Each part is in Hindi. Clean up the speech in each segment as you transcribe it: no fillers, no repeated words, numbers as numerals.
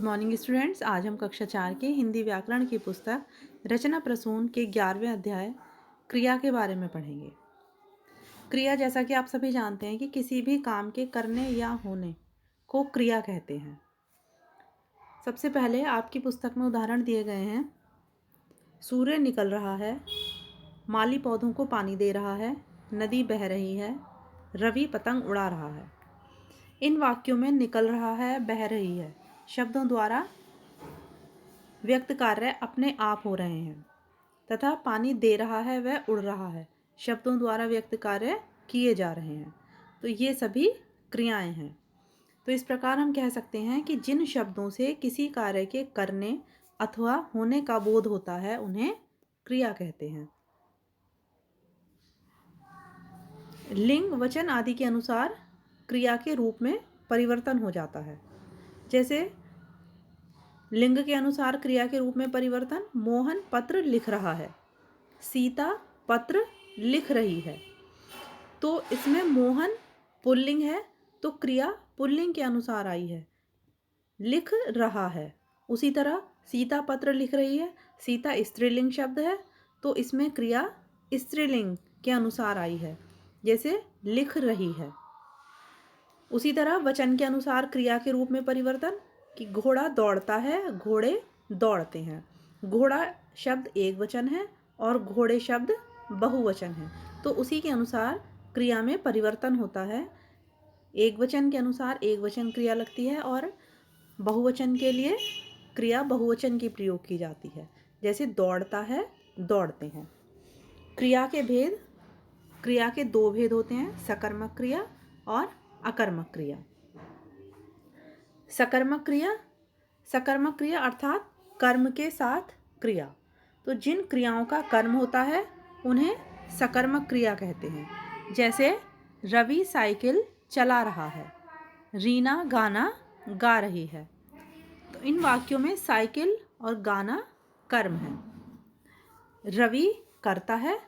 Morning students. आज हम कक्षा 4 के हिंदी व्याकरण की पुस्तक रचना प्रसून के 11वें अध्याय क्रिया के बारे में पढ़ेंगे। क्रिया, जैसा कि आप सभी जानते हैं कि किसी भी काम के करने या होने को क्रिया कहते हैं। सबसे पहले आपकी पुस्तक में उदाहरण दिए गए हैं। सूर्य निकल रहा है, माली पौधों को पानी दे रहा है, नदी बह रही है, रवि पतंग उड़ा रहा है। इन वाक्यों में निकल रहा है, बह रही है शब्दों द्वारा व्यक्त कार्य अपने आप हो रहे हैं तथा पानी दे रहा है वह उड़ रहा है शब्दों द्वारा व्यक्त कार्य किए जा रहे हैं। तो ये सभी क्रियाएं हैं। तो इस प्रकार हम कह सकते हैं कि जिन शब्दों से किसी कार्य के करने अथवा होने का बोध होता है उन्हें क्रिया कहते हैं। लिंग, वचन आदि के अनुसार क्रिया के रूप में परिवर्तन हो जाता है। जैसे लिंग के अनुसार क्रिया के रूप में परिवर्तन, मोहन पत्र लिख रहा है, सीता पत्र लिख रही है। तो इसमें मोहन पुल्लिंग है तो क्रिया पुल्लिंग के अनुसार आई है, लिख रहा है। उसी तरह सीता पत्र लिख रही है, सीता स्त्रीलिंग शब्द है तो इसमें क्रिया स्त्रीलिंग के अनुसार आई है, जैसे लिख रही है। उसी तरह वचन के अनुसार क्रिया के रूप में परिवर्तन कि घोड़ा दौड़ता है, घोड़े दौड़ते हैं। घोड़ा शब्द एक वचन है और घोड़े शब्द बहुवचन है, तो उसी के अनुसार क्रिया में परिवर्तन होता है। एक वचन के अनुसार एक वचन क्रिया लगती है और बहुवचन के लिए क्रिया बहुवचन की प्रयोग की जाती है, जैसे दौड़ता है, दौड़ते हैं। क्रिया के भेद, क्रिया के दो भेद होते हैं, सकर्मक क्रिया और अकर्मक क्रिया। सकर्मक क्रिया, सकर्मक क्रिया अर्थात कर्म के साथ क्रिया। तो जिन क्रियाओं का कर्म होता है उन्हें सकर्मक क्रिया कहते हैं। जैसे रवि साइकिल चला रहा है, रीना गाना गा रही है। तो इन वाक्यों में साइकिल और गाना कर्म है, रवि करता है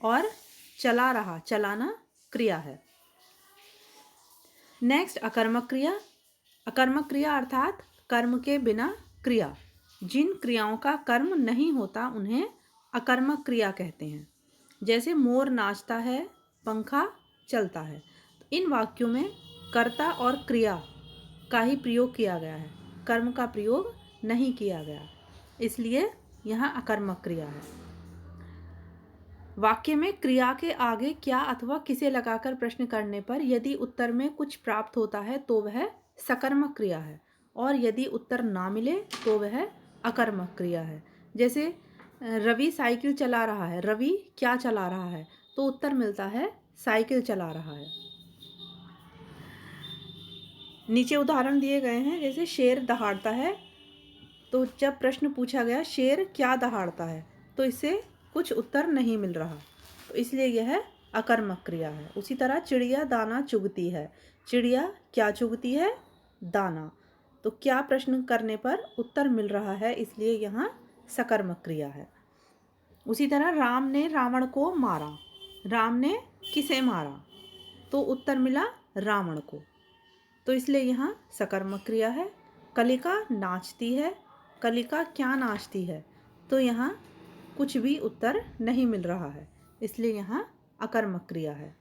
और चला रहा, चलाना क्रिया है। नेक्स्ट, अकर्मक क्रिया। अकर्मक क्रिया अर्थात कर्म के बिना क्रिया। जिन क्रियाओं का कर्म नहीं होता उन्हें अकर्मक क्रिया कहते हैं। जैसे मोर नाचता है, पंखा चलता है। तो इन वाक्यों में कर्ता और क्रिया का ही प्रयोग किया गया है, कर्म का प्रयोग नहीं किया गया, इसलिए यहाँ अकर्मक क्रिया है। वाक्य में क्रिया के आगे क्या अथवा किसे लगाकर प्रश्न करने पर यदि उत्तर में कुछ प्राप्त होता है तो वह सकर्मक क्रिया है, और यदि उत्तर ना मिले तो वह अकर्मक क्रिया है। जैसे रवि साइकिल चला रहा है, रवि क्या चला रहा है, तो उत्तर मिलता है साइकिल चला रहा है। नीचे उदाहरण दिए गए हैं, जैसे शेर दहाड़ता है। तो जब प्रश्न पूछा गया शेर क्या दहाड़ता है, तो इससे कुछ उत्तर नहीं मिल रहा, तो इसलिए यह अकर्मक क्रिया है। उसी तरह चिड़िया दाना चुगती है, चिड़िया क्या चुगती है, दाना। तो क्या प्रश्न करने पर उत्तर मिल रहा है, इसलिए यहाँ सकर्मक क्रिया है। उसी तरह राम ने रावण को मारा, राम ने किसे मारा, तो उत्तर मिला रावण को, तो इसलिए यहाँ सकर्मक क्रिया है। कलिका नाचती है, कलिका क्या नाचती है, तो यहाँ कुछ भी उत्तर नहीं मिल रहा है, इसलिए यहाँ अकर्मक क्रिया है।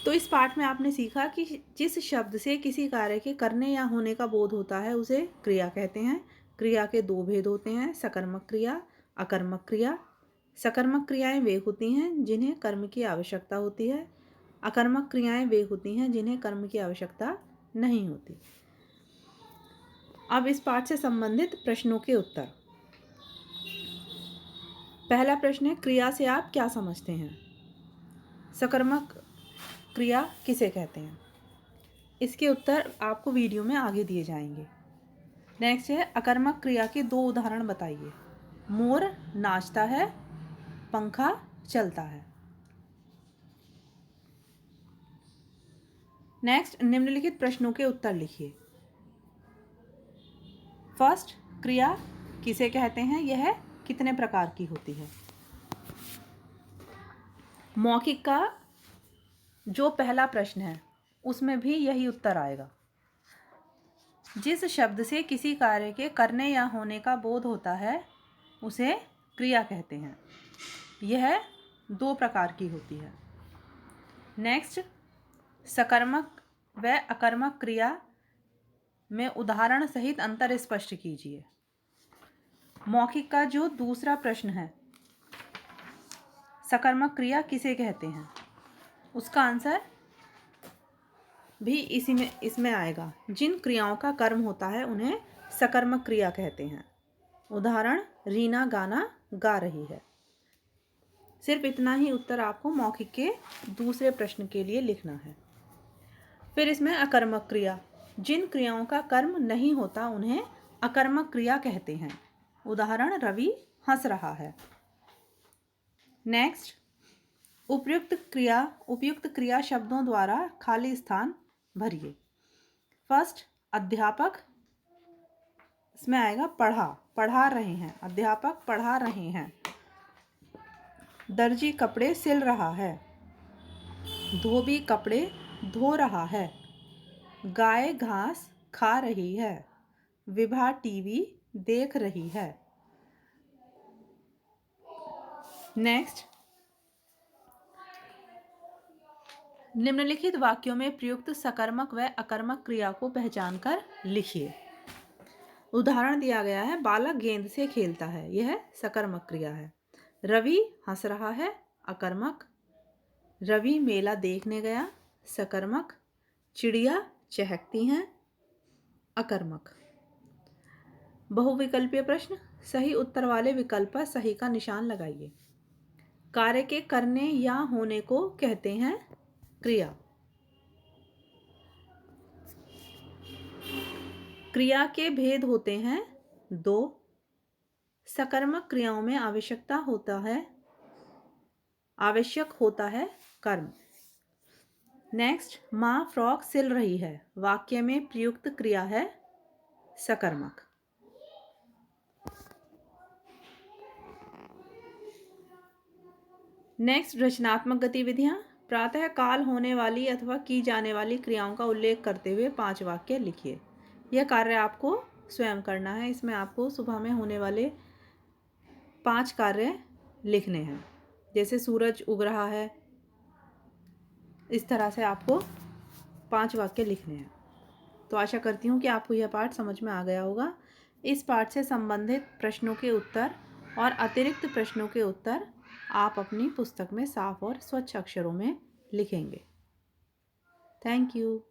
तो इस पाठ में आपने सीखा कि जिस शब्द से किसी कार्य के करने या होने का बोध होता है उसे क्रिया कहते हैं। क्रिया के दो भेद होते हैं, सकर्मक क्रिया, अकर्मक क्रिया। सकर्मक क्रियाएं वे होती हैं जिन्हें कर्म की आवश्यकता होती है, अकर्मक क्रियाएं वे होती हैं जिन्हें कर्म की आवश्यकता नहीं होती। अब इस पाठ से संबंधित प्रश्नों के उत्तर। पहला प्रश्न है, क्रिया से आप क्या समझते हैं? सकर्मक क्रिया किसे कहते हैं? इसके उत्तर आपको वीडियो में आगे दिए जाएंगे। नेक्स्ट है, अकर्मक क्रिया के दो उदाहरण बताइए। मोर नाचता है, पंखा चलता है। नेक्स्ट, निम्नलिखित प्रश्नों के उत्तर लिखिए। फर्स्ट, क्रिया किसे कहते हैं, यह कितने प्रकार की होती है? मौखिक का जो पहला प्रश्न है उसमें भी यही उत्तर आएगा। जिस शब्द से किसी कार्य के करने या होने का बोध होता है उसे क्रिया कहते हैं। यह 2 प्रकार की होती है। नेक्स्ट, सकर्मक व अकर्मक क्रिया में उदाहरण सहित अंतर स्पष्ट कीजिए। मौखिक का जो दूसरा प्रश्न है, सकर्मक क्रिया किसे कहते हैं, उसका आंसर भी इसमें आएगा। जिन क्रियाओं का कर्म होता है उन्हें सकर्मक क्रिया कहते हैं। उदाहरण, रीना गाना गा रही है। सिर्फ इतना ही उत्तर आपको मौखिक के दूसरे प्रश्न के लिए लिखना है। फिर इसमें अकर्मक क्रिया, जिन क्रियाओं का कर्म नहीं होता उन्हें अकर्मक क्रिया कहते हैं। उदाहरण, रवि हंस रहा है। नेक्स्ट, उपयुक्त क्रिया शब्दों द्वारा खाली स्थान भरिए। फर्स्ट, अध्यापक, इसमें आएगा पढ़ा रहे हैं। अध्यापक पढ़ा रहे हैं। दर्जी कपड़े सिल रहा है। धोबी कपड़े धो रहा है। गाय घास खा रही है। विभा टीवी देख रही है। नेक्स्ट, निम्नलिखित वाक्यों में प्रयुक्त सकर्मक व अकर्मक क्रिया को पहचान कर लिखिए। उदाहरण दिया गया है, बालक गेंद से खेलता है, यह सकर्मक क्रिया है। रवि हंस रहा है, अकर्मक। रवि मेला देखने गया, सकर्मक। चिड़िया चहकती हैं, अकर्मक। बहुविकल्पीय प्रश्न, सही उत्तर वाले विकल्प पर सही का निशान लगाइए। कार्य के करने या होने को कहते हैं क्रिया। क्रिया के भेद होते हैं 2। सकर्मक क्रियाओं में आवश्यक होता है कर्म। नेक्स्ट, माँ फ्रॉक सिल रही है, वाक्य में प्रयुक्त क्रिया है सकर्मक। नेक्स्ट, रचनात्मक गतिविधियां। प्रातः काल होने वाली अथवा की जाने वाली क्रियाओं का उल्लेख करते हुए 5 वाक्य लिखिए। यह कार्य आपको स्वयं करना है। इसमें आपको सुबह में होने वाले 5 कार्य लिखने हैं। जैसे सूरज उग रहा है, इस तरह से आपको 5 वाक्य लिखने हैं। तो आशा करती हूँ कि आपको यह पाठ समझ में आ गया होगा। इस पाठ से संबंधित प्रश्नों के उत्तर और अतिरिक्त प्रश्नों के उत्तर आप अपनी पुस्तक में साफ और स्वच्छ अक्षरों में लिखेंगे। Thank you.